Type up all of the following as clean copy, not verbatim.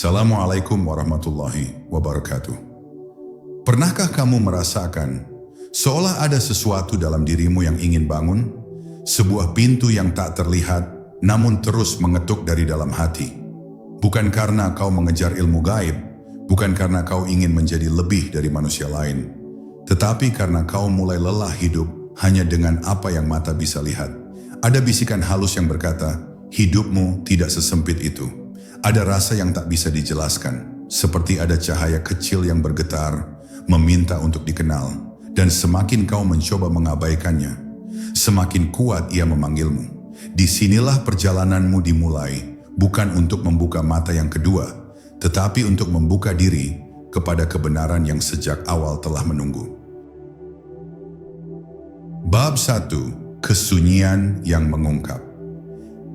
Assalamualaikum warahmatullahi wabarakatuh. Pernahkah kamu merasakan seolah ada sesuatu dalam dirimu yang ingin bangun? Sebuah pintu yang tak terlihat namun terus mengetuk dari dalam hati. Bukan karena kau mengejar ilmu gaib, bukan karena kau ingin menjadi lebih dari manusia lain, tetapi karena kau mulai lelah hidup hanya dengan apa yang mata bisa lihat. Ada bisikan halus yang berkata, hidupmu tidak sesempit itu. Ada rasa yang tak bisa dijelaskan, seperti ada cahaya kecil yang bergetar, meminta untuk dikenal, dan semakin kau mencoba mengabaikannya, semakin kuat ia memanggilmu. Disinilah perjalananmu dimulai, bukan untuk membuka mata yang kedua, tetapi untuk membuka diri kepada kebenaran yang sejak awal telah menunggu. Bab 1. Kesunyian yang mengungkap.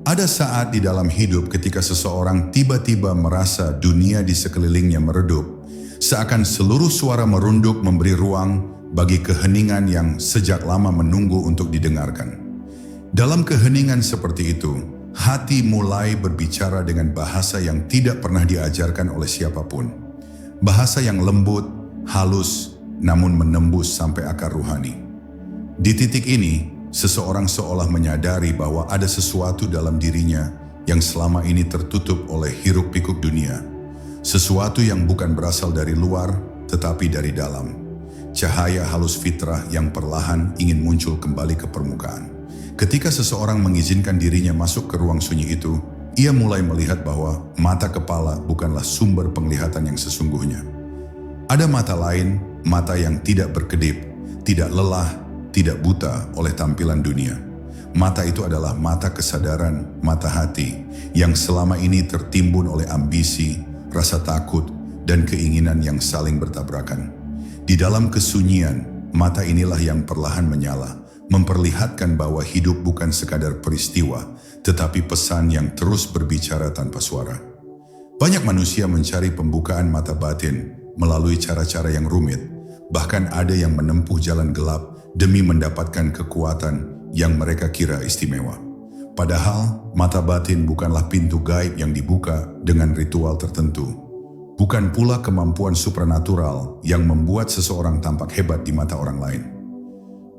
Ada saat di dalam hidup ketika seseorang tiba-tiba merasa dunia di sekelilingnya meredup, seakan seluruh suara merunduk memberi ruang bagi keheningan yang sejak lama menunggu untuk didengarkan. Dalam keheningan seperti itu, hati mulai berbicara dengan bahasa yang tidak pernah diajarkan oleh siapapun. Bahasa yang lembut, halus, namun menembus sampai akar ruhani. Di titik ini, seseorang seolah menyadari bahwa ada sesuatu dalam dirinya yang selama ini tertutup oleh hiruk-pikuk dunia. Sesuatu yang bukan berasal dari luar, tetapi dari dalam. Cahaya halus fitrah yang perlahan ingin muncul kembali ke permukaan. Ketika seseorang mengizinkan dirinya masuk ke ruang sunyi itu, ia mulai melihat bahwa mata kepala bukanlah sumber penglihatan yang sesungguhnya. Ada mata lain, mata yang tidak berkedip, tidak lelah, tidak buta oleh tampilan dunia. Mata itu adalah mata kesadaran, mata hati, yang selama ini tertimbun oleh ambisi, rasa takut, dan keinginan yang saling bertabrakan. Di dalam kesunyian, mata inilah yang perlahan menyala, memperlihatkan bahwa hidup bukan sekadar peristiwa, tetapi pesan yang terus berbicara tanpa suara. Banyak manusia mencari pembukaan mata batin melalui cara-cara yang rumit, bahkan ada yang menempuh jalan gelap demi mendapatkan kekuatan yang mereka kira istimewa. Padahal, mata batin bukanlah pintu gaib yang dibuka dengan ritual tertentu. Bukan pula kemampuan supranatural yang membuat seseorang tampak hebat di mata orang lain.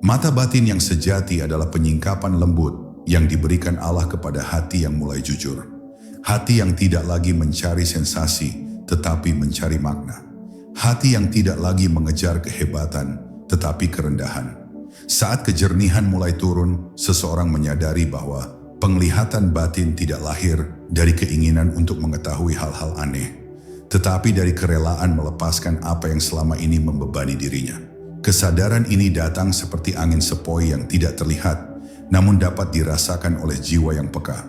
Mata batin yang sejati adalah penyingkapan lembut yang diberikan Allah kepada hati yang mulai jujur. Hati yang tidak lagi mencari sensasi, tetapi mencari makna. Hati yang tidak lagi mengejar kehebatan, tetapi kerendahan. Saat kejernihan mulai turun, seseorang menyadari bahwa penglihatan batin tidak lahir dari keinginan untuk mengetahui hal-hal aneh, tetapi dari kerelaan melepaskan apa yang selama ini membebani dirinya. Kesadaran ini datang seperti angin sepoi yang tidak terlihat, namun dapat dirasakan oleh jiwa yang peka.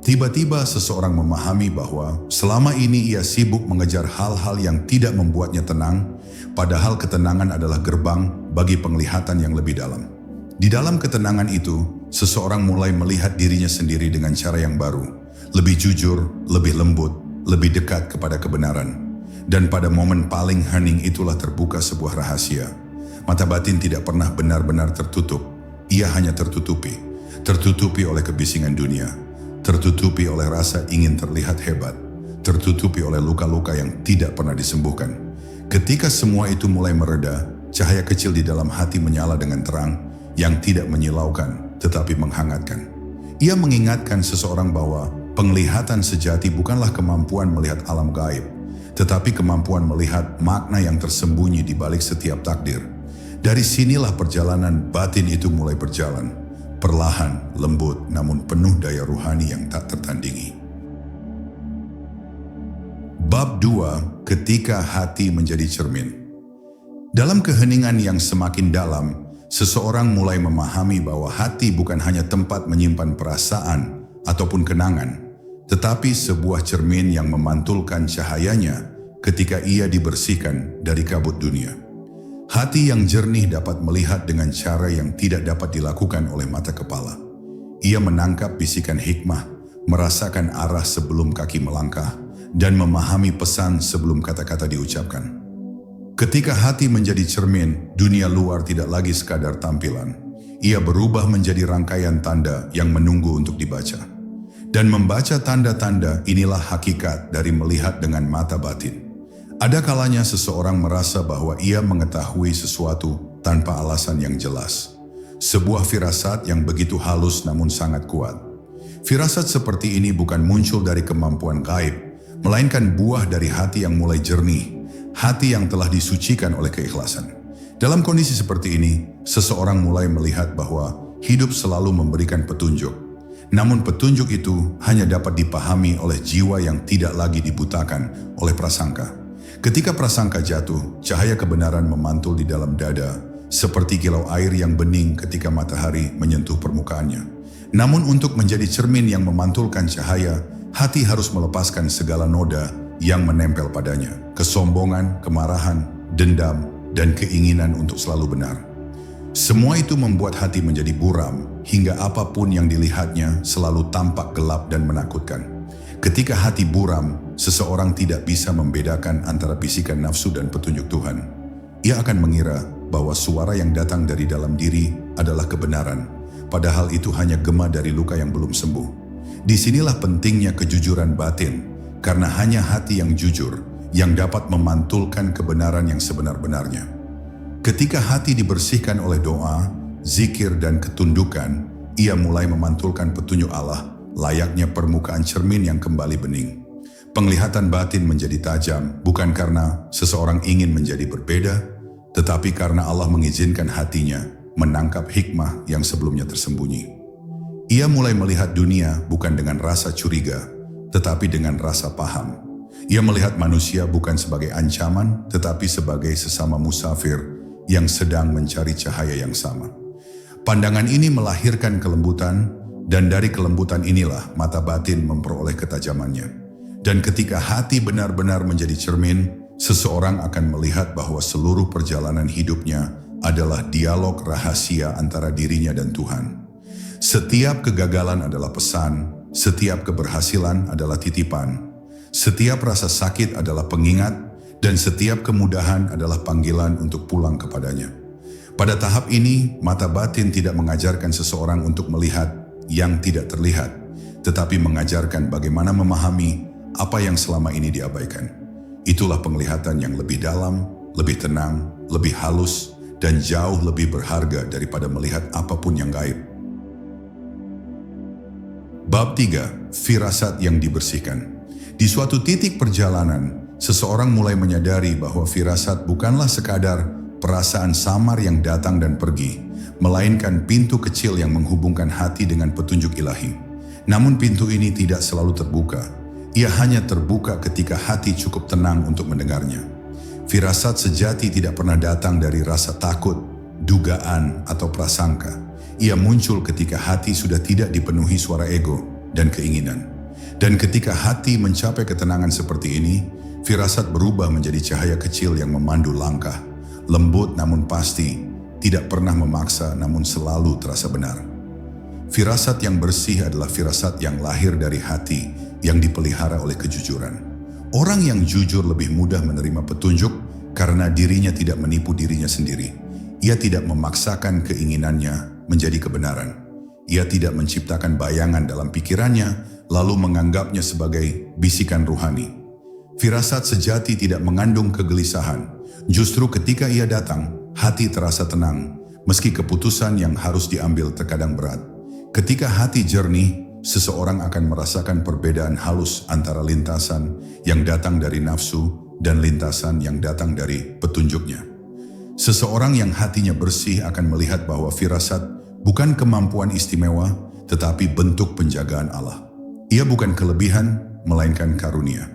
Tiba-tiba seseorang memahami bahwa selama ini ia sibuk mengejar hal-hal yang tidak membuatnya tenang, padahal ketenangan adalah gerbang bagi penglihatan yang lebih dalam. Di dalam ketenangan itu, seseorang mulai melihat dirinya sendiri dengan cara yang baru, lebih jujur, lebih lembut, lebih dekat kepada kebenaran. Dan pada momen paling hening itulah terbuka sebuah rahasia. Mata batin tidak pernah benar-benar tertutup, ia hanya tertutupi oleh kebisingan dunia, tertutupi oleh rasa ingin terlihat hebat, tertutupi oleh luka-luka yang tidak pernah disembuhkan. Ketika semua itu mulai mereda, cahaya kecil di dalam hati menyala dengan terang yang tidak menyilaukan, tetapi menghangatkan. Ia mengingatkan seseorang bahwa penglihatan sejati bukanlah kemampuan melihat alam gaib, tetapi kemampuan melihat makna yang tersembunyi di balik setiap takdir. Dari sinilah perjalanan batin itu mulai berjalan, perlahan, lembut, namun penuh daya ruhani yang tak tertandingi. Bab 2. Ketika hati menjadi cermin. Dalam keheningan yang semakin dalam, seseorang mulai memahami bahwa hati bukan hanya tempat menyimpan perasaan ataupun kenangan, tetapi sebuah cermin yang memantulkan cahayanya ketika ia dibersihkan dari kabut dunia. Hati yang jernih dapat melihat dengan cara yang tidak dapat dilakukan oleh mata kepala. Ia menangkap bisikan hikmah, merasakan arah sebelum kaki melangkah, dan memahami pesan sebelum kata-kata diucapkan. Ketika hati menjadi cermin, dunia luar tidak lagi sekadar tampilan. Ia berubah menjadi rangkaian tanda yang menunggu untuk dibaca. Dan membaca tanda-tanda inilah hakikat dari melihat dengan mata batin. Ada kalanya seseorang merasa bahwa ia mengetahui sesuatu tanpa alasan yang jelas. Sebuah firasat yang begitu halus namun sangat kuat. Firasat seperti ini bukan muncul dari kemampuan gaib, melainkan buah dari hati yang mulai jernih, hati yang telah disucikan oleh keikhlasan. Dalam kondisi seperti ini, seseorang mulai melihat bahwa hidup selalu memberikan petunjuk. Namun petunjuk itu hanya dapat dipahami oleh jiwa yang tidak lagi dibutakan oleh prasangka. Ketika prasangka jatuh, cahaya kebenaran memantul di dalam dada, seperti kilau air yang bening ketika matahari menyentuh permukaannya. Namun untuk menjadi cermin yang memantulkan cahaya, hati harus melepaskan segala noda yang menempel padanya. Kesombongan, kemarahan, dendam, dan keinginan untuk selalu benar. Semua itu membuat hati menjadi buram, hingga apapun yang dilihatnya selalu tampak gelap dan menakutkan. Ketika hati buram, seseorang tidak bisa membedakan antara bisikan nafsu dan petunjuk Tuhan. Ia akan mengira bahwa suara yang datang dari dalam diri adalah kebenaran, padahal itu hanya gema dari luka yang belum sembuh. Disinilah pentingnya kejujuran batin, karena hanya hati yang jujur yang dapat memantulkan kebenaran yang sebenar-benarnya. Ketika hati dibersihkan oleh doa, zikir, dan ketundukan, ia mulai memantulkan petunjuk Allah, layaknya permukaan cermin yang kembali bening. Penglihatan batin menjadi tajam, bukan karena seseorang ingin menjadi berbeda, tetapi karena Allah mengizinkan hatinya menangkap hikmah yang sebelumnya tersembunyi. Ia mulai melihat dunia bukan dengan rasa curiga, tetapi dengan rasa paham. Ia melihat manusia bukan sebagai ancaman, tetapi sebagai sesama musafir yang sedang mencari cahaya yang sama. Pandangan ini melahirkan kelembutan, dan dari kelembutan inilah mata batin memperoleh ketajamannya. Dan ketika hati benar-benar menjadi cermin, seseorang akan melihat bahwa seluruh perjalanan hidupnya adalah dialog rahasia antara dirinya dan Tuhan. Setiap kegagalan adalah pesan, setiap keberhasilan adalah titipan, setiap rasa sakit adalah pengingat, dan setiap kemudahan adalah panggilan untuk pulang kepadanya. Pada tahap ini, mata batin tidak mengajarkan seseorang untuk melihat yang tidak terlihat, tetapi mengajarkan bagaimana memahami apa yang selama ini diabaikan. Itulah penglihatan yang lebih dalam, lebih tenang, lebih halus, dan jauh lebih berharga daripada melihat apapun yang gaib. Bab 3. Firasat yang dibersihkan. Di suatu titik perjalanan, seseorang mulai menyadari bahwa firasat bukanlah sekadar perasaan samar yang datang dan pergi, melainkan pintu kecil yang menghubungkan hati dengan petunjuk ilahi. Namun pintu ini tidak selalu terbuka. Ia hanya terbuka ketika hati cukup tenang untuk mendengarnya. Firasat sejati tidak pernah datang dari rasa takut, dugaan, atau prasangka. Ia muncul ketika hati sudah tidak dipenuhi suara ego dan keinginan. Dan ketika hati mencapai ketenangan seperti ini, firasat berubah menjadi cahaya kecil yang memandu langkah, lembut namun pasti, tidak pernah memaksa namun selalu terasa benar. Firasat yang bersih adalah firasat yang lahir dari hati yang dipelihara oleh kejujuran. Orang yang jujur lebih mudah menerima petunjuk karena dirinya tidak menipu dirinya sendiri. Ia tidak memaksakan keinginannya menjadi kebenaran. Ia tidak menciptakan bayangan dalam pikirannya lalu menganggapnya sebagai bisikan ruhani. Firasat sejati tidak mengandung kegelisahan. Justru ketika ia datang, hati terasa tenang, meski keputusan yang harus diambil terkadang berat. Ketika hati jernih, seseorang akan merasakan perbedaan halus antara lintasan yang datang dari nafsu dan lintasan yang datang dari petunjuknya. Seseorang yang hatinya bersih akan melihat bahwa firasat bukan kemampuan istimewa, tetapi bentuk penjagaan Allah. Ia bukan kelebihan, melainkan karunia.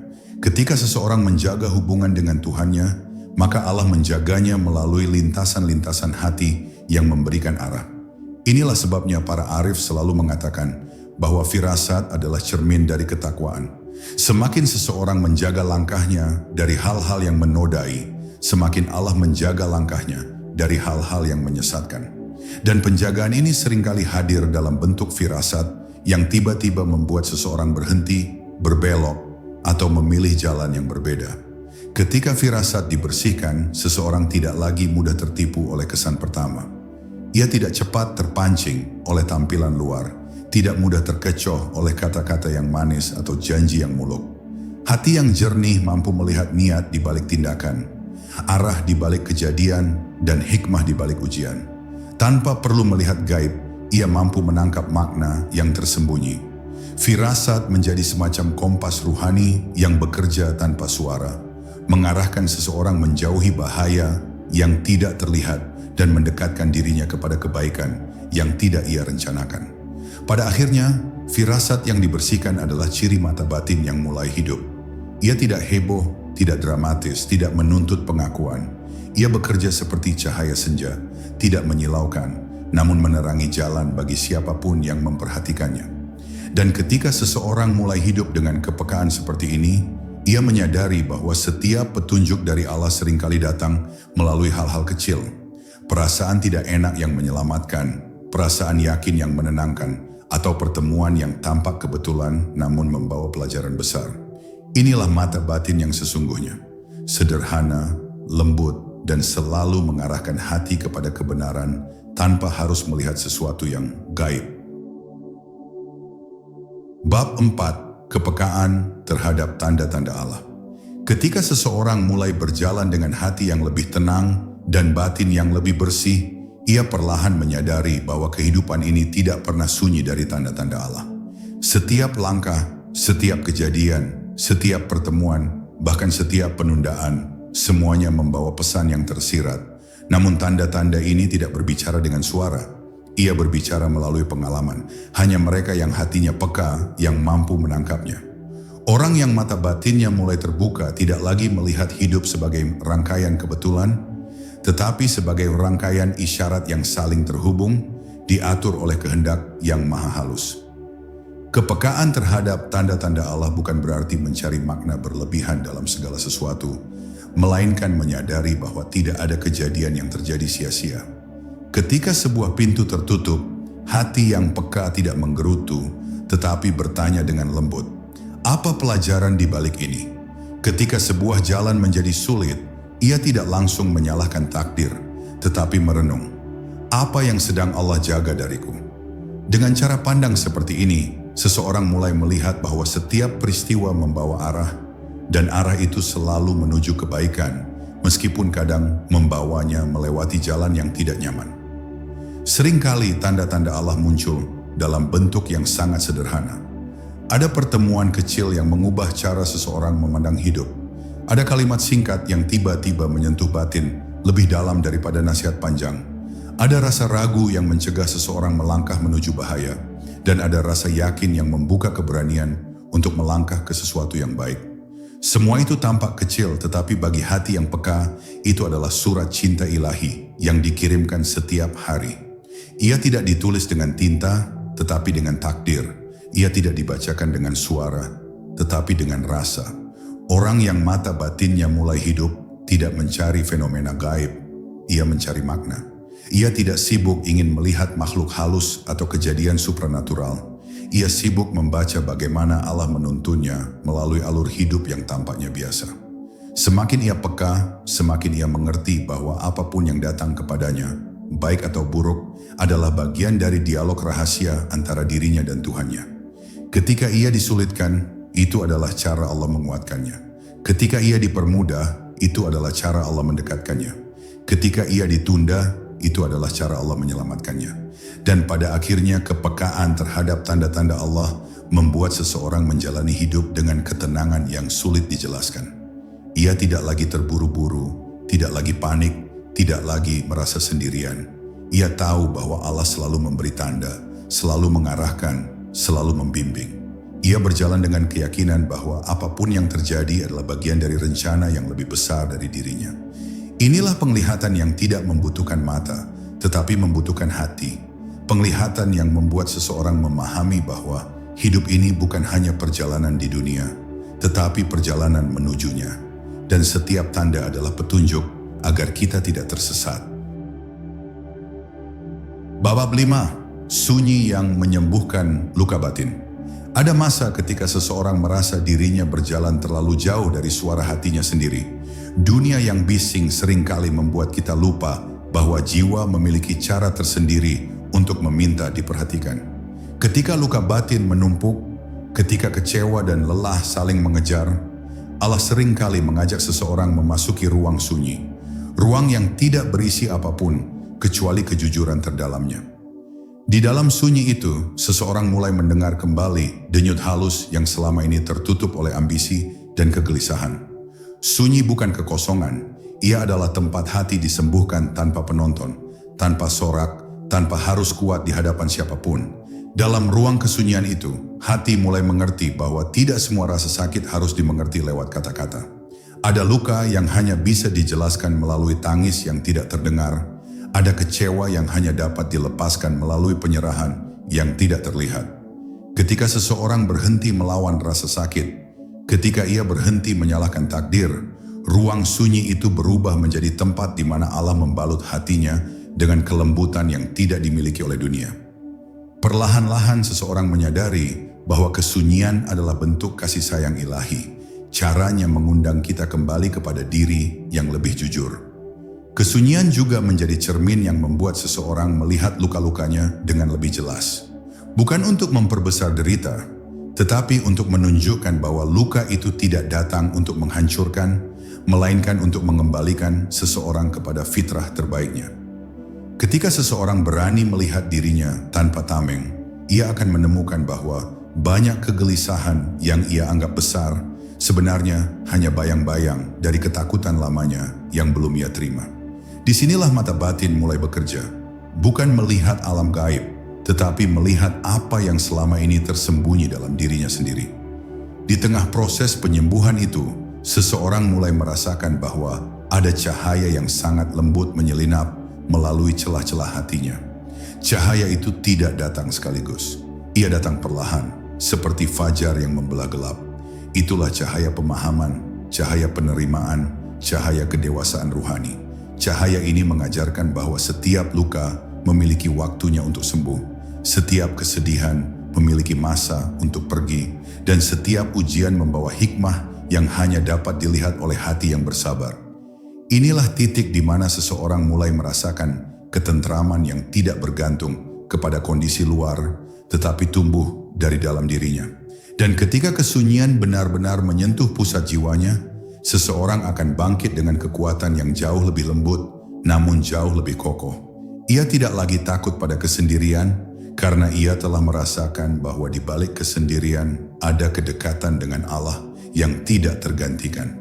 Ketika seseorang menjaga hubungan dengan Tuhannya, maka Allah menjaganya melalui lintasan-lintasan hati yang memberikan arah. Inilah sebabnya para arif selalu mengatakan bahwa firasat adalah cermin dari ketakwaan. Semakin seseorang menjaga langkahnya dari hal-hal yang menodai, semakin Allah menjaga langkahnya dari hal-hal yang menyesatkan. Dan penjagaan ini seringkali hadir dalam bentuk firasat yang tiba-tiba membuat seseorang berhenti, berbelok, atau memilih jalan yang berbeda. Ketika firasat dibersihkan, seseorang tidak lagi mudah tertipu oleh kesan pertama. Ia tidak cepat terpancing oleh tampilan luar. tidak mudah terkecoh oleh kata-kata yang manis atau janji yang muluk. Hati yang jernih mampu melihat niat di balik tindakan, arah di balik kejadian, dan hikmah di balik ujian. Tanpa perlu melihat gaib, ia mampu menangkap makna yang tersembunyi. Firasat menjadi semacam kompas ruhani yang bekerja tanpa suara, mengarahkan seseorang menjauhi bahaya yang tidak terlihat dan mendekatkan dirinya kepada kebaikan yang tidak ia rencanakan. Pada akhirnya, firasat yang dibersihkan adalah ciri mata batin yang mulai hidup. Ia tidak heboh, tidak dramatis, tidak menuntut pengakuan. Ia bekerja seperti cahaya senja, tidak menyilaukan, namun menerangi jalan bagi siapapun yang memperhatikannya. Dan ketika seseorang mulai hidup dengan kepekaan seperti ini, ia menyadari bahwa setiap petunjuk dari Allah seringkali datang melalui hal-hal kecil. Perasaan tidak enak yang menyelamatkan, perasaan yakin yang menenangkan, atau pertemuan yang tampak kebetulan namun membawa pelajaran besar. Inilah mata batin yang sesungguhnya. Sederhana, lembut, dan selalu mengarahkan hati kepada kebenaran tanpa harus melihat sesuatu yang gaib. Bab 4. Kepekaan terhadap tanda-tanda Allah. Ketika seseorang mulai berjalan dengan hati yang lebih tenang dan batin yang lebih bersih, ia perlahan menyadari bahwa kehidupan ini tidak pernah sunyi dari tanda-tanda Allah. Setiap langkah, setiap kejadian, setiap pertemuan, bahkan setiap penundaan, semuanya membawa pesan yang tersirat. Namun tanda-tanda ini tidak berbicara dengan suara. Ia berbicara melalui pengalaman. Hanya mereka yang hatinya peka yang mampu menangkapnya. Orang yang mata batinnya mulai terbuka tidak lagi melihat hidup sebagai rangkaian kebetulan, tetapi sebagai rangkaian isyarat yang saling terhubung, diatur oleh kehendak yang maha halus. Kepekaan terhadap tanda-tanda Allah bukan berarti mencari makna berlebihan dalam segala sesuatu, melainkan menyadari bahwa tidak ada kejadian yang terjadi sia-sia. Ketika sebuah pintu tertutup, hati yang peka tidak menggerutu, tetapi bertanya dengan lembut, apa pelajaran di balik ini? Ketika sebuah jalan menjadi sulit, ia tidak langsung menyalahkan takdir, tetapi merenung, apa yang sedang Allah jaga dariku? Dengan cara pandang seperti ini, seseorang mulai melihat bahwa setiap peristiwa membawa arah, dan arah itu selalu menuju kebaikan, meskipun kadang membawanya melewati jalan yang tidak nyaman. Seringkali tanda-tanda Allah muncul dalam bentuk yang sangat sederhana. Ada pertemuan kecil yang mengubah cara seseorang memandang hidup. Ada kalimat singkat yang tiba-tiba menyentuh batin lebih dalam daripada nasihat panjang. Ada rasa ragu yang mencegah seseorang melangkah menuju bahaya. Dan ada rasa yakin yang membuka keberanian untuk melangkah ke sesuatu yang baik. Semua itu tampak kecil, tetapi bagi hati yang peka, itu adalah surat cinta ilahi yang dikirimkan setiap hari. Ia tidak ditulis dengan tinta, tetapi dengan takdir. Ia tidak dibacakan dengan suara, tetapi dengan rasa. Orang yang mata batinnya mulai hidup tidak mencari fenomena gaib, ia mencari makna. Ia tidak sibuk ingin melihat makhluk halus atau kejadian supranatural. Ia sibuk membaca bagaimana Allah menuntunnya melalui alur hidup yang tampaknya biasa. Semakin ia peka, semakin ia mengerti bahwa apapun yang datang kepadanya, baik atau buruk, adalah bagian dari dialog rahasia antara dirinya dan Tuhannya. Ketika ia disulitkan, itu adalah cara Allah menguatkannya. Ketika ia dipermudah, itu adalah cara Allah mendekatkannya. Ketika ia ditunda, itu adalah cara Allah menyelamatkannya. Dan pada akhirnya kepekaan terhadap tanda-tanda Allah membuat seseorang menjalani hidup dengan ketenangan yang sulit dijelaskan. Ia tidak lagi terburu-buru, tidak lagi panik, tidak lagi merasa sendirian. Ia tahu bahwa Allah selalu memberi tanda, selalu mengarahkan, selalu membimbing. Ia berjalan dengan keyakinan bahwa apapun yang terjadi adalah bagian dari rencana yang lebih besar dari dirinya. Inilah penglihatan yang tidak membutuhkan mata, tetapi membutuhkan hati. Penglihatan yang membuat seseorang memahami bahwa hidup ini bukan hanya perjalanan di dunia, tetapi perjalanan menujunya. Dan setiap tanda adalah petunjuk agar kita tidak tersesat. Bab 5. Sunyi yang menyembuhkan luka batin. Ada masa ketika seseorang merasa dirinya berjalan terlalu jauh dari suara hatinya sendiri. Dunia yang bising seringkali membuat kita lupa bahwa jiwa memiliki cara tersendiri untuk meminta diperhatikan. Ketika luka batin menumpuk, ketika kecewa dan lelah saling mengejar, Allah seringkali mengajak seseorang memasuki ruang sunyi, ruang yang tidak berisi apapun kecuali kejujuran terdalamnya. Di dalam sunyi itu, seseorang mulai mendengar kembali denyut halus yang selama ini tertutup oleh ambisi dan kegelisahan. Sunyi bukan kekosongan, ia adalah tempat hati disembuhkan tanpa penonton, tanpa sorak, tanpa harus kuat di hadapan siapapun. Dalam ruang kesunyian itu, hati mulai mengerti bahwa tidak semua rasa sakit harus dimengerti lewat kata-kata. Ada luka yang hanya bisa dijelaskan melalui tangis yang tidak terdengar. Ada kecewa yang hanya dapat dilepaskan melalui penyerahan yang tidak terlihat. Ketika seseorang berhenti melawan rasa sakit, ketika ia berhenti menyalahkan takdir, ruang sunyi itu berubah menjadi tempat di mana Allah membalut hatinya dengan kelembutan yang tidak dimiliki oleh dunia. Perlahan-lahan seseorang menyadari bahwa kesunyian adalah bentuk kasih sayang ilahi. Caranya mengundang kita kembali kepada diri yang lebih jujur. Kesunyian juga menjadi cermin yang membuat seseorang melihat luka-lukanya dengan lebih jelas. Bukan untuk memperbesar derita, tetapi untuk menunjukkan bahwa luka itu tidak datang untuk menghancurkan, melainkan untuk mengembalikan seseorang kepada fitrah terbaiknya. Ketika seseorang berani melihat dirinya tanpa tameng, ia akan menemukan bahwa banyak kegelisahan yang ia anggap besar sebenarnya hanya bayang-bayang dari ketakutan lamanya yang belum ia terima. Disinilah mata batin mulai bekerja, bukan melihat alam gaib, tetapi melihat apa yang selama ini tersembunyi dalam dirinya sendiri. Di tengah proses penyembuhan itu, seseorang mulai merasakan bahwa ada cahaya yang sangat lembut menyelinap melalui celah-celah hatinya. Cahaya itu tidak datang sekaligus. Ia datang perlahan, seperti fajar yang membelah gelap. Itulah cahaya pemahaman, cahaya penerimaan, cahaya kedewasaan ruhani. Cahaya ini mengajarkan bahwa setiap luka memiliki waktunya untuk sembuh. Setiap kesedihan memiliki masa untuk pergi. Dan setiap ujian membawa hikmah yang hanya dapat dilihat oleh hati yang bersabar. Inilah titik di mana seseorang mulai merasakan ketentraman yang tidak bergantung kepada kondisi luar, tetapi tumbuh dari dalam dirinya. Dan ketika kesunyian benar-benar menyentuh pusat jiwanya, seseorang akan bangkit dengan kekuatan yang jauh lebih lembut, namun jauh lebih kokoh. Ia tidak lagi takut pada kesendirian, karena ia telah merasakan bahwa di balik kesendirian ada kedekatan dengan Allah yang tidak tergantikan.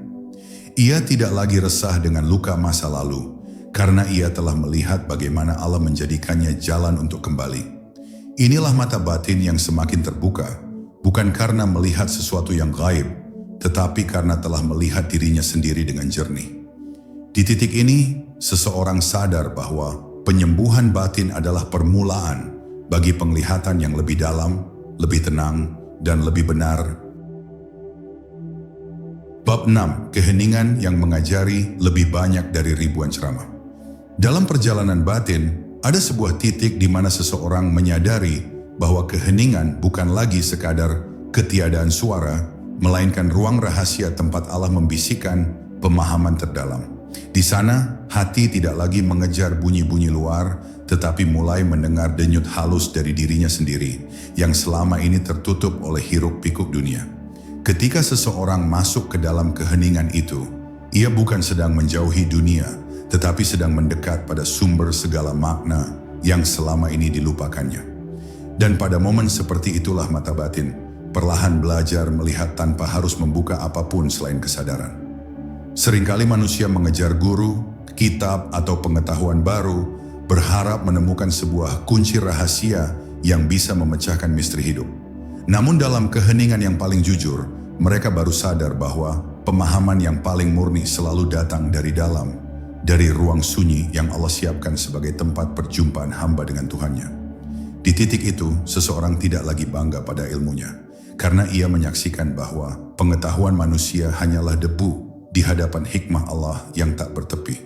Ia tidak lagi resah dengan luka masa lalu, karena ia telah melihat bagaimana Allah menjadikannya jalan untuk kembali. Inilah mata batin yang semakin terbuka, bukan karena melihat sesuatu yang gaib, tetapi karena telah melihat dirinya sendiri dengan jernih. Di titik ini, seseorang sadar bahwa penyembuhan batin adalah permulaan bagi penglihatan yang lebih dalam, lebih tenang, dan lebih benar. Bab 6. Keheningan yang mengajari lebih banyak dari ribuan ceramah. Dalam perjalanan batin, ada sebuah titik di mana seseorang menyadari bahwa keheningan bukan lagi sekadar ketiadaan suara, melainkan ruang rahasia tempat Allah membisikkan pemahaman terdalam. Di sana, hati tidak lagi mengejar bunyi-bunyi luar, tetapi mulai mendengar denyut halus dari dirinya sendiri, yang selama ini tertutup oleh hiruk-pikuk dunia. Ketika seseorang masuk ke dalam keheningan itu, ia bukan sedang menjauhi dunia, tetapi sedang mendekat pada sumber segala makna yang selama ini dilupakannya. Dan pada momen seperti itulah mata batin perlahan belajar melihat tanpa harus membuka apapun selain kesadaran. Seringkali manusia mengejar guru, kitab, atau pengetahuan baru, berharap menemukan sebuah kunci rahasia yang bisa memecahkan misteri hidup. Namun dalam keheningan yang paling jujur, mereka baru sadar bahwa pemahaman yang paling murni selalu datang dari dalam, dari ruang sunyi yang Allah siapkan sebagai tempat perjumpaan hamba dengan Tuhannya. Di titik itu, seseorang tidak lagi bangga pada ilmunya, karena ia menyaksikan bahwa pengetahuan manusia hanyalah debu di hadapan hikmah Allah yang tak bertepi.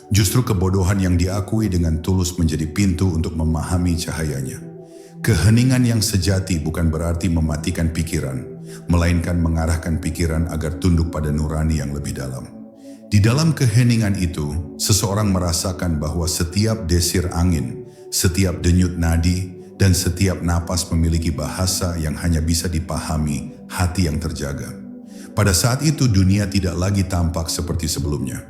Justru kebodohan yang diakui dengan tulus menjadi pintu untuk memahami cahayanya. Keheningan yang sejati bukan berarti mematikan pikiran, melainkan mengarahkan pikiran agar tunduk pada nurani yang lebih dalam. Di dalam keheningan itu, seseorang merasakan bahwa setiap desir angin, setiap denyut nadi, dan setiap napas memiliki bahasa yang hanya bisa dipahami hati yang terjaga. Pada saat itu dunia tidak lagi tampak seperti sebelumnya.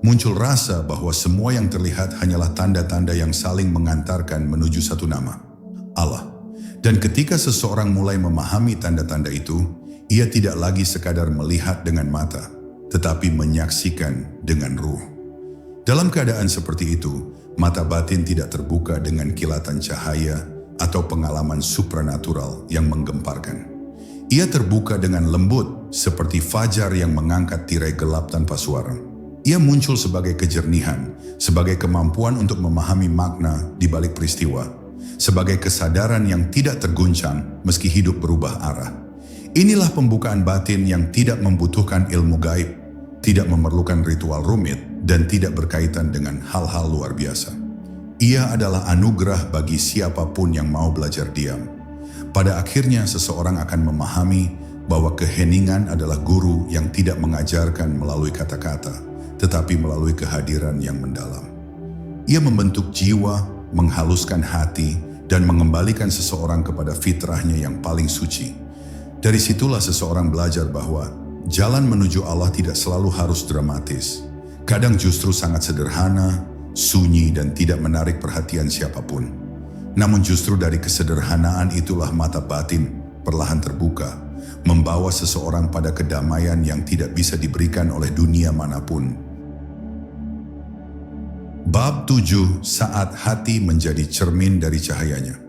Muncul rasa bahwa semua yang terlihat hanyalah tanda-tanda yang saling mengantarkan menuju satu nama, Allah. Dan ketika seseorang mulai memahami tanda-tanda itu, ia tidak lagi sekadar melihat dengan mata, tetapi menyaksikan dengan ruh. Dalam keadaan seperti itu, mata batin tidak terbuka dengan kilatan cahaya atau pengalaman supranatural yang menggemparkan. Ia terbuka dengan lembut seperti fajar yang mengangkat tirai gelap tanpa suara. Ia muncul sebagai kejernihan, sebagai kemampuan untuk memahami makna di balik peristiwa, sebagai kesadaran yang tidak terguncang meski hidup berubah arah. Inilah pembukaan batin yang tidak membutuhkan ilmu gaib, tidak memerlukan ritual rumit, dan tidak berkaitan dengan hal-hal luar biasa. Ia adalah anugerah bagi siapapun yang mau belajar diam. Pada akhirnya seseorang akan memahami bahwa keheningan adalah guru yang tidak mengajarkan melalui kata-kata, tetapi melalui kehadiran yang mendalam. Ia membentuk jiwa, menghaluskan hati, dan mengembalikan seseorang kepada fitrahnya yang paling suci. Dari situlah seseorang belajar bahwa jalan menuju Allah tidak selalu harus dramatis. Kadang justru sangat sederhana, sunyi, dan tidak menarik perhatian siapapun. Namun justru dari kesederhanaan itulah mata batin perlahan terbuka, membawa seseorang pada kedamaian yang tidak bisa diberikan oleh dunia manapun. Bab 7. Saat hati menjadi cermin dari cahayanya.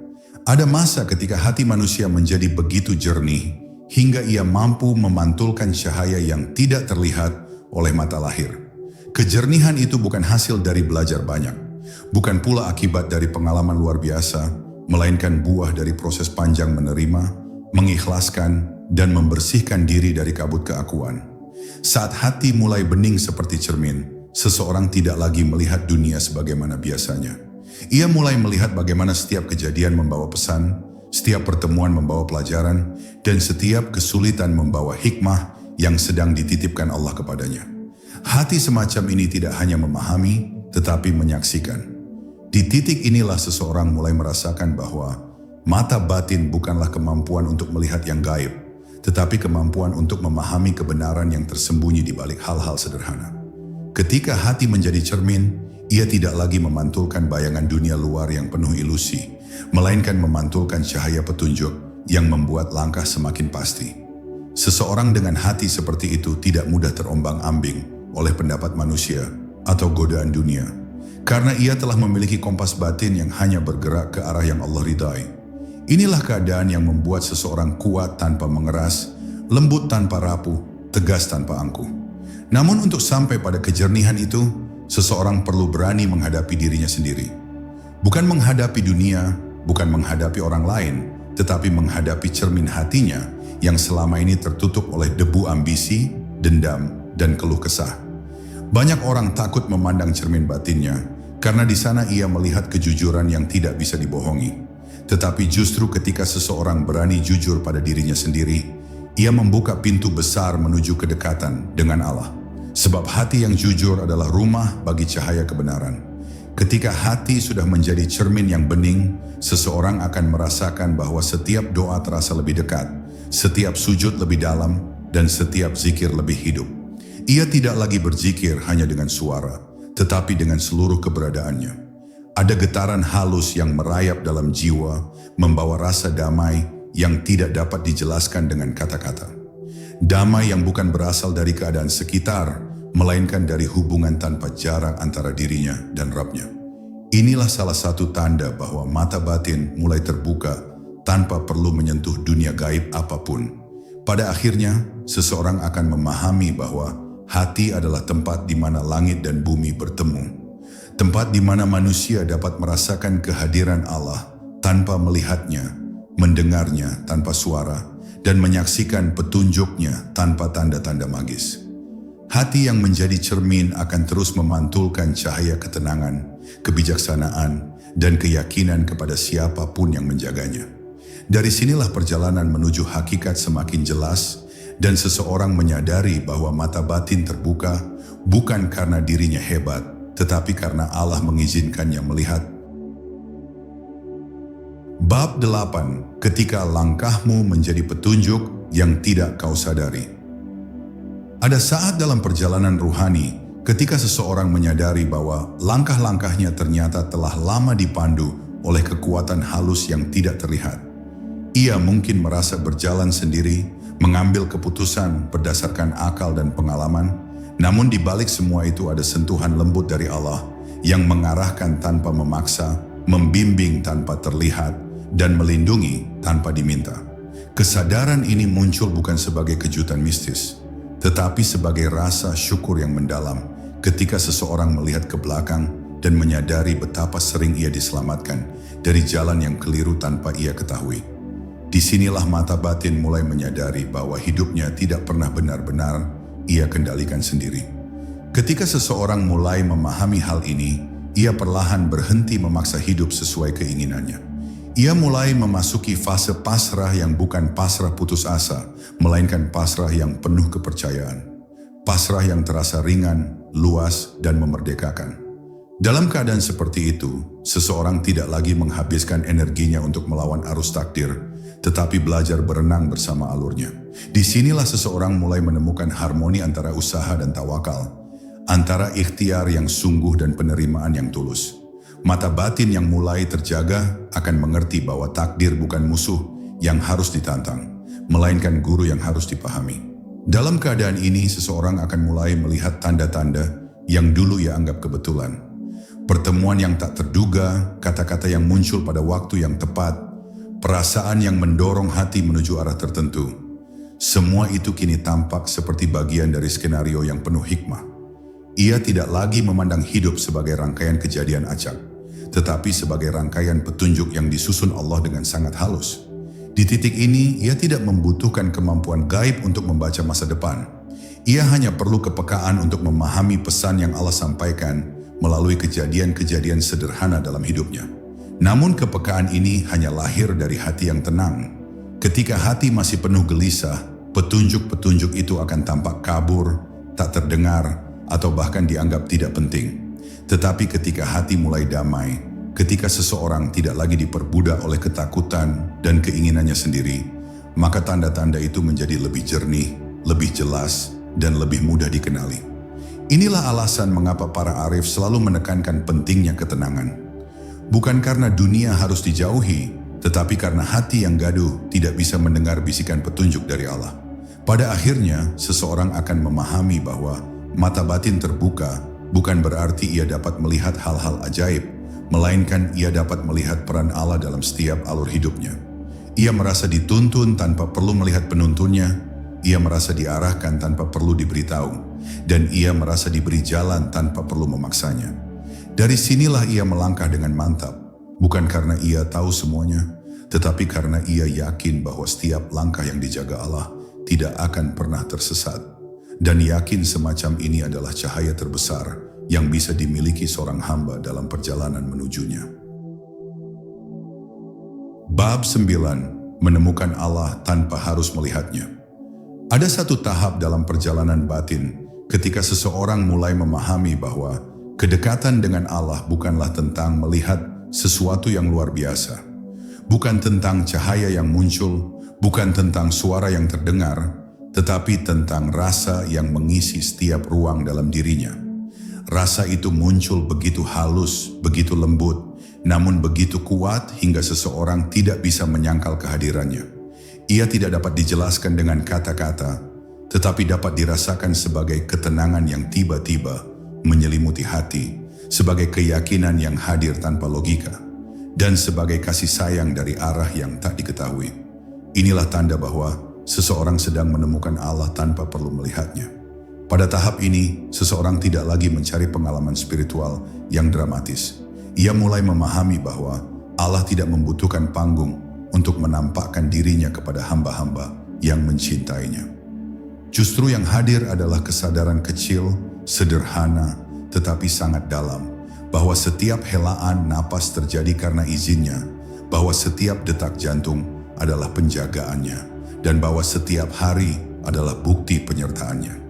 Ada masa ketika hati manusia menjadi begitu jernih, hingga ia mampu memantulkan cahaya yang tidak terlihat oleh mata lahir. Kejernihan itu bukan hasil dari belajar banyak, bukan pula akibat dari pengalaman luar biasa, melainkan buah dari proses panjang menerima, mengikhlaskan, dan membersihkan diri dari kabut keakuan. Saat hati mulai bening seperti cermin, seseorang tidak lagi melihat dunia sebagaimana biasanya. Ia mulai melihat bagaimana setiap kejadian membawa pesan, setiap pertemuan membawa pelajaran, dan setiap kesulitan membawa hikmah yang sedang dititipkan Allah kepadanya. Hati semacam ini tidak hanya memahami, tetapi menyaksikan. Di titik inilah seseorang mulai merasakan bahwa mata batin bukanlah kemampuan untuk melihat yang gaib, tetapi kemampuan untuk memahami kebenaran yang tersembunyi di balik hal-hal sederhana. Ketika hati menjadi cermin, ia tidak lagi memantulkan bayangan dunia luar yang penuh ilusi, melainkan memantulkan cahaya petunjuk yang membuat langkah semakin pasti. Seseorang dengan hati seperti itu tidak mudah terombang-ambing oleh pendapat manusia atau godaan dunia, karena ia telah memiliki kompas batin yang hanya bergerak ke arah yang Allah ridai. Inilah keadaan yang membuat seseorang kuat tanpa mengeras, lembut tanpa rapuh, tegas tanpa angkuh. Namun untuk sampai pada kejernihan itu, seseorang perlu berani menghadapi dirinya sendiri. Bukan menghadapi dunia, bukan menghadapi orang lain, tetapi menghadapi cermin hatinya yang selama ini tertutup oleh debu ambisi, dendam, dan keluh kesah. Banyak orang takut memandang cermin batinnya, karena di sana ia melihat kejujuran yang tidak bisa dibohongi. Tetapi justru ketika seseorang berani jujur pada dirinya sendiri, ia membuka pintu besar menuju kedekatan dengan Allah. Sebab hati yang jujur adalah rumah bagi cahaya kebenaran. Ketika hati sudah menjadi cermin yang bening, seseorang akan merasakan bahwa setiap doa terasa lebih dekat, setiap sujud lebih dalam, dan setiap zikir lebih hidup. Ia tidak lagi berzikir hanya dengan suara, tetapi dengan seluruh keberadaannya. Ada getaran halus yang merayap dalam jiwa, membawa rasa damai yang tidak dapat dijelaskan dengan kata-kata. Damai yang bukan berasal dari keadaan sekitar, melainkan dari hubungan tanpa jarak antara dirinya dan Rabb-Nya. Inilah salah satu tanda bahwa mata batin mulai terbuka tanpa perlu menyentuh dunia gaib apapun. Pada akhirnya, seseorang akan memahami bahwa hati adalah tempat di mana langit dan bumi bertemu. Tempat di mana manusia dapat merasakan kehadiran Allah tanpa melihatnya, mendengarnya tanpa suara, dan menyaksikan petunjuknya tanpa tanda-tanda magis. Hati yang menjadi cermin akan terus memantulkan cahaya ketenangan, kebijaksanaan, dan keyakinan kepada siapapun yang menjaganya. Dari sinilah perjalanan menuju hakikat semakin jelas, dan seseorang menyadari bahwa mata batin terbuka bukan karena dirinya hebat, tetapi karena Allah mengizinkannya melihat. Bab 8. Ketika langkahmu menjadi petunjuk yang tidak kau sadari. Ada saat dalam perjalanan ruhani ketika seseorang menyadari bahwa langkah-langkahnya ternyata telah lama dipandu oleh kekuatan halus yang tidak terlihat. Ia mungkin merasa berjalan sendiri, mengambil keputusan berdasarkan akal dan pengalaman, namun di balik semua itu ada sentuhan lembut dari Allah yang mengarahkan tanpa memaksa, membimbing tanpa terlihat, dan melindungi tanpa diminta. Kesadaran ini muncul bukan sebagai kejutan mistis, tetapi sebagai rasa syukur yang mendalam ketika seseorang melihat ke belakang dan menyadari betapa sering ia diselamatkan dari jalan yang keliru tanpa ia ketahui. Disinilah mata batin mulai menyadari bahwa hidupnya tidak pernah benar-benar ia kendalikan sendiri. Ketika seseorang mulai memahami hal ini, ia perlahan berhenti memaksa hidup sesuai keinginannya. Ia mulai memasuki fase pasrah yang bukan pasrah putus asa, melainkan pasrah yang penuh kepercayaan. Pasrah yang terasa ringan, luas, dan memerdekakan. Dalam keadaan seperti itu, seseorang tidak lagi menghabiskan energinya untuk melawan arus takdir, tetapi belajar berenang bersama alurnya. Disinilah seseorang mulai menemukan harmoni antara usaha dan tawakal, antara ikhtiar yang sungguh dan penerimaan yang tulus. Mata batin yang mulai terjaga akan mengerti bahwa takdir bukan musuh yang harus ditantang, melainkan guru yang harus dipahami. Dalam keadaan ini, seseorang akan mulai melihat tanda-tanda yang dulu ia anggap kebetulan. Pertemuan yang tak terduga, kata-kata yang muncul pada waktu yang tepat, perasaan yang mendorong hati menuju arah tertentu. Semua itu kini tampak seperti bagian dari skenario yang penuh hikmah. Ia tidak lagi memandang hidup sebagai rangkaian kejadian acak, tetapi sebagai rangkaian petunjuk yang disusun Allah dengan sangat halus. Di titik ini, ia tidak membutuhkan kemampuan gaib untuk membaca masa depan. Ia hanya perlu kepekaan untuk memahami pesan yang Allah sampaikan melalui kejadian-kejadian sederhana dalam hidupnya. Namun kepekaan ini hanya lahir dari hati yang tenang. Ketika hati masih penuh gelisah, petunjuk-petunjuk itu akan tampak kabur, tak terdengar, atau bahkan dianggap tidak penting. Tetapi ketika hati mulai damai, ketika seseorang tidak lagi diperbudak oleh ketakutan dan keinginannya sendiri, maka tanda-tanda itu menjadi lebih jernih, lebih jelas, dan lebih mudah dikenali. Inilah alasan mengapa para arif selalu menekankan pentingnya ketenangan. Bukan karena dunia harus dijauhi, tetapi karena hati yang gaduh tidak bisa mendengar bisikan petunjuk dari Allah. Pada akhirnya, seseorang akan memahami bahwa mata batin terbuka bukan berarti ia dapat melihat hal-hal ajaib, melainkan ia dapat melihat peran Allah dalam setiap alur hidupnya. Ia merasa dituntun tanpa perlu melihat penuntunnya, ia merasa diarahkan tanpa perlu diberitahu, dan ia merasa diberi jalan tanpa perlu memaksanya. Dari sinilah ia melangkah dengan mantap, bukan karena ia tahu semuanya, tetapi karena ia yakin bahwa setiap langkah yang dijaga Allah tidak akan pernah tersesat. Dan yakin semacam ini adalah cahaya terbesar yang bisa dimiliki seorang hamba dalam perjalanan menujunya. Bab 9. Menemukan Allah tanpa harus melihatnya. Ada satu tahap dalam perjalanan batin ketika seseorang mulai memahami bahwa kedekatan dengan Allah bukanlah tentang melihat sesuatu yang luar biasa, bukan tentang cahaya yang muncul, bukan tentang suara yang terdengar, tetapi tentang rasa yang mengisi setiap ruang dalam dirinya. Rasa itu muncul begitu halus, begitu lembut, namun begitu kuat hingga seseorang tidak bisa menyangkal kehadirannya. Ia tidak dapat dijelaskan dengan kata-kata, tetapi dapat dirasakan sebagai ketenangan yang tiba-tiba menyelimuti hati, sebagai keyakinan yang hadir tanpa logika, dan sebagai kasih sayang dari arah yang tak diketahui. Inilah tanda bahwa seseorang sedang menemukan Allah tanpa perlu melihatnya. Pada tahap ini, seseorang tidak lagi mencari pengalaman spiritual yang dramatis. Ia mulai memahami bahwa Allah tidak membutuhkan panggung untuk menampakkan dirinya kepada hamba-hamba yang mencintainya. Justru yang hadir adalah kesadaran kecil, sederhana, tetapi sangat dalam, bahwa setiap helaan napas terjadi karena izinnya, bahwa setiap detak jantung adalah penjagaannya, dan bahwa setiap hari adalah bukti penyertaannya.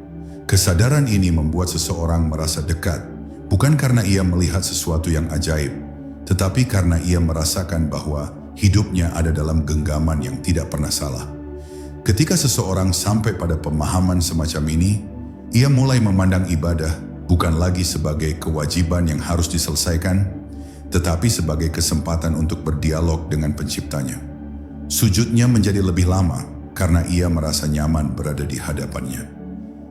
Kesadaran ini membuat seseorang merasa dekat, bukan karena ia melihat sesuatu yang ajaib, tetapi karena ia merasakan bahwa hidupnya ada dalam genggaman yang tidak pernah salah. Ketika seseorang sampai pada pemahaman semacam ini, ia mulai memandang ibadah bukan lagi sebagai kewajiban yang harus diselesaikan, tetapi sebagai kesempatan untuk berdialog dengan penciptanya. Sujudnya menjadi lebih lama karena ia merasa nyaman berada di hadapannya.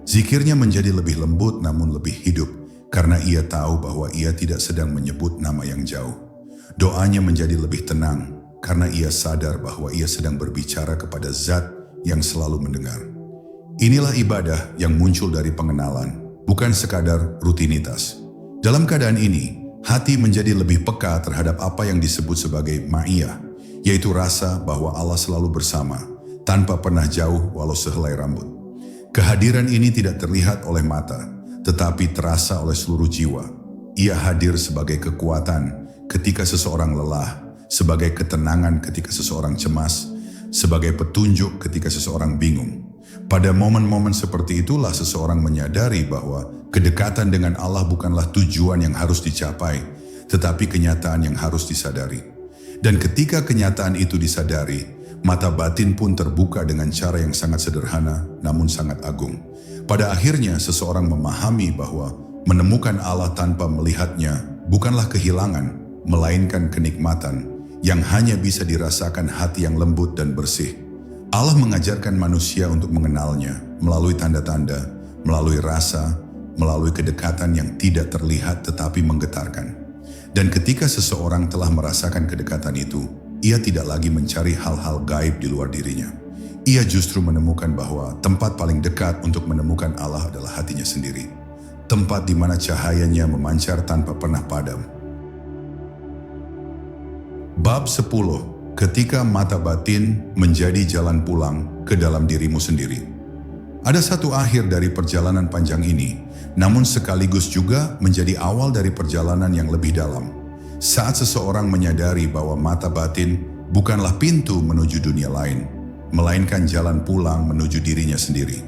Zikirnya menjadi lebih lembut namun lebih hidup karena ia tahu bahwa ia tidak sedang menyebut nama yang jauh. Doanya menjadi lebih tenang karena ia sadar bahwa ia sedang berbicara kepada Zat yang selalu mendengar. Inilah ibadah yang muncul dari pengenalan, bukan sekadar rutinitas. Dalam keadaan ini, hati menjadi lebih peka terhadap apa yang disebut sebagai ma'iyah, yaitu rasa bahwa Allah selalu bersama, tanpa pernah jauh walau sehelai rambut. Kehadiran ini tidak terlihat oleh mata, tetapi terasa oleh seluruh jiwa. Ia hadir sebagai kekuatan ketika seseorang lelah, sebagai ketenangan ketika seseorang cemas, sebagai petunjuk ketika seseorang bingung. Pada momen-momen seperti itulah seseorang menyadari bahwa kedekatan dengan Allah bukanlah tujuan yang harus dicapai, tetapi kenyataan yang harus disadari. Dan ketika kenyataan itu disadari, mata batin pun terbuka dengan cara yang sangat sederhana namun sangat agung. Pada akhirnya seseorang memahami bahwa menemukan Allah tanpa melihatnya bukanlah kehilangan, melainkan kenikmatan yang hanya bisa dirasakan hati yang lembut dan bersih. Allah mengajarkan manusia untuk mengenalnya melalui tanda-tanda, melalui rasa, melalui kedekatan yang tidak terlihat tetapi menggetarkan. Dan ketika seseorang telah merasakan kedekatan itu, ia tidak lagi mencari hal-hal gaib di luar dirinya. Ia justru menemukan bahwa tempat paling dekat untuk menemukan Allah adalah hatinya sendiri. Tempat di mana cahayanya memancar tanpa pernah padam. Bab 10. Ketika mata batin menjadi jalan pulang ke dalam dirimu sendiri. Ada satu akhir dari perjalanan panjang ini, namun sekaligus juga menjadi awal dari perjalanan yang lebih dalam. Saat seseorang menyadari bahwa mata batin bukanlah pintu menuju dunia lain, melainkan jalan pulang menuju dirinya sendiri.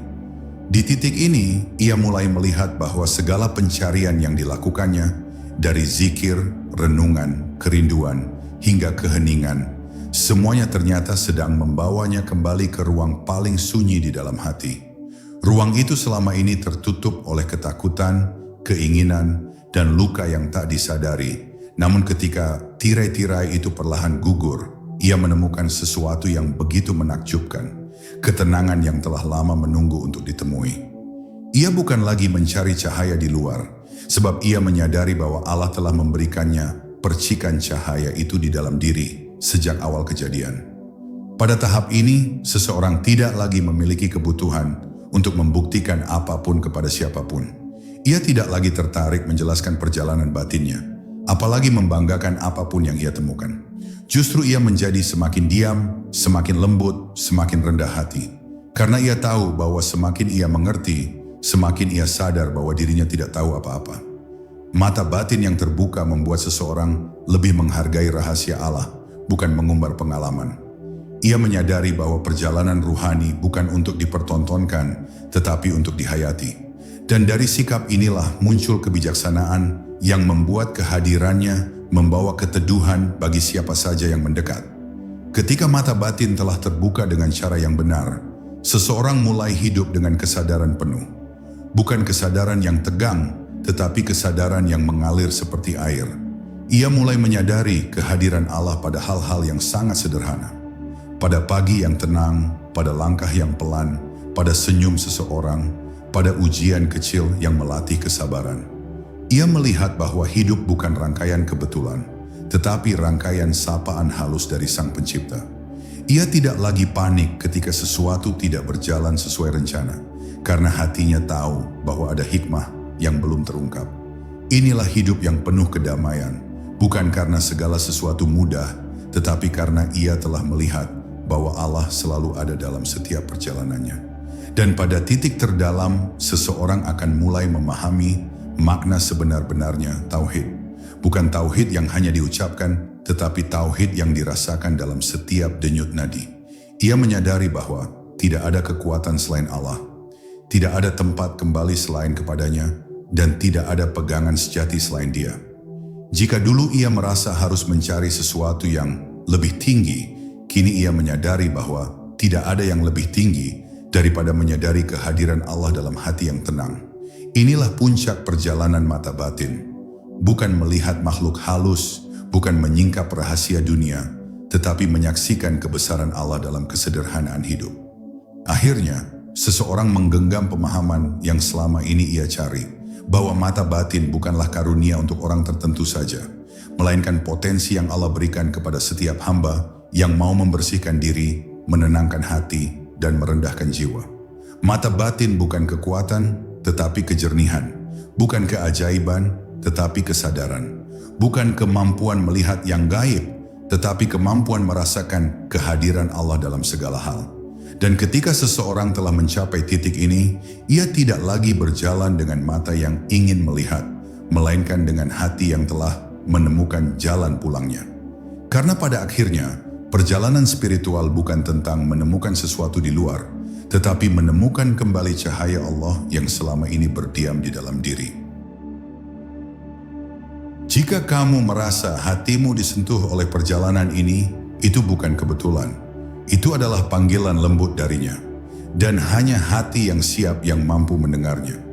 Di titik ini, ia mulai melihat bahwa segala pencarian yang dilakukannya, dari zikir, renungan, kerinduan, hingga keheningan, semuanya ternyata sedang membawanya kembali ke ruang paling sunyi di dalam hati. Ruang itu selama ini tertutup oleh ketakutan, keinginan, dan luka yang tak disadari. Namun ketika tirai-tirai itu perlahan gugur, ia menemukan sesuatu yang begitu menakjubkan, ketenangan yang telah lama menunggu untuk ditemui. Ia bukan lagi mencari cahaya di luar, sebab ia menyadari bahwa Allah telah memberikannya percikan cahaya itu di dalam diri sejak awal kejadian. Pada tahap ini, seseorang tidak lagi memiliki kebutuhan untuk membuktikan apapun kepada siapapun. Ia tidak lagi tertarik menjelaskan perjalanan batinnya, apalagi membanggakan apapun yang ia temukan. Justru ia menjadi semakin diam, semakin lembut, semakin rendah hati. Karena ia tahu bahwa semakin ia mengerti, semakin ia sadar bahwa dirinya tidak tahu apa-apa. Mata batin yang terbuka membuat seseorang lebih menghargai rahasia Allah, bukan mengumbar pengalaman. Ia menyadari bahwa perjalanan ruhani bukan untuk dipertontonkan, tetapi untuk dihayati. Dan dari sikap inilah muncul kebijaksanaan yang membuat kehadirannya membawa keteduhan bagi siapa saja yang mendekat. Ketika mata batin telah terbuka dengan cara yang benar, seseorang mulai hidup dengan kesadaran penuh. Bukan kesadaran yang tegang, tetapi kesadaran yang mengalir seperti air. Ia mulai menyadari kehadiran Allah pada hal-hal yang sangat sederhana. Pada pagi yang tenang, pada langkah yang pelan, pada senyum seseorang, pada ujian kecil yang melatih kesabaran. Ia melihat bahwa hidup bukan rangkaian kebetulan, tetapi rangkaian sapaan halus dari Sang Pencipta. Ia tidak lagi panik ketika sesuatu tidak berjalan sesuai rencana, karena hatinya tahu bahwa ada hikmah yang belum terungkap. Inilah hidup yang penuh kedamaian, bukan karena segala sesuatu mudah, tetapi karena ia telah melihat bahwa Allah selalu ada dalam setiap perjalanannya. Dan pada titik terdalam, seseorang akan mulai memahami makna sebenar-benarnya tauhid. Bukan tauhid yang hanya diucapkan, tetapi tauhid yang dirasakan dalam setiap denyut nadi. Ia menyadari bahwa tidak ada kekuatan selain Allah, tidak ada tempat kembali selain kepadanya, dan tidak ada pegangan sejati selain Dia. Jika dulu ia merasa harus mencari sesuatu yang lebih tinggi, kini ia menyadari bahwa tidak ada yang lebih tinggi daripada menyadari kehadiran Allah dalam hati yang tenang. Inilah puncak perjalanan mata batin. Bukan melihat makhluk halus, bukan menyingkap rahasia dunia, tetapi menyaksikan kebesaran Allah dalam kesederhanaan hidup. Akhirnya, seseorang menggenggam pemahaman yang selama ini ia cari, bahwa mata batin bukanlah karunia untuk orang tertentu saja, melainkan potensi yang Allah berikan kepada setiap hamba yang mau membersihkan diri, menenangkan hati, dan merendahkan jiwa. Mata batin bukan kekuatan, tetapi kejernihan. Bukan keajaiban, tetapi kesadaran. Bukan kemampuan melihat yang gaib, tetapi kemampuan merasakan kehadiran Allah dalam segala hal. Dan ketika seseorang telah mencapai titik ini, ia tidak lagi berjalan dengan mata yang ingin melihat, melainkan dengan hati yang telah menemukan jalan pulangnya. Karena pada akhirnya, perjalanan spiritual bukan tentang menemukan sesuatu di luar, tetapi menemukan kembali cahaya Allah yang selama ini berdiam di dalam diri. Jika kamu merasa hatimu disentuh oleh perjalanan ini, itu bukan kebetulan. Itu adalah panggilan lembut darinya. Dan hanya hati yang siap yang mampu mendengarnya.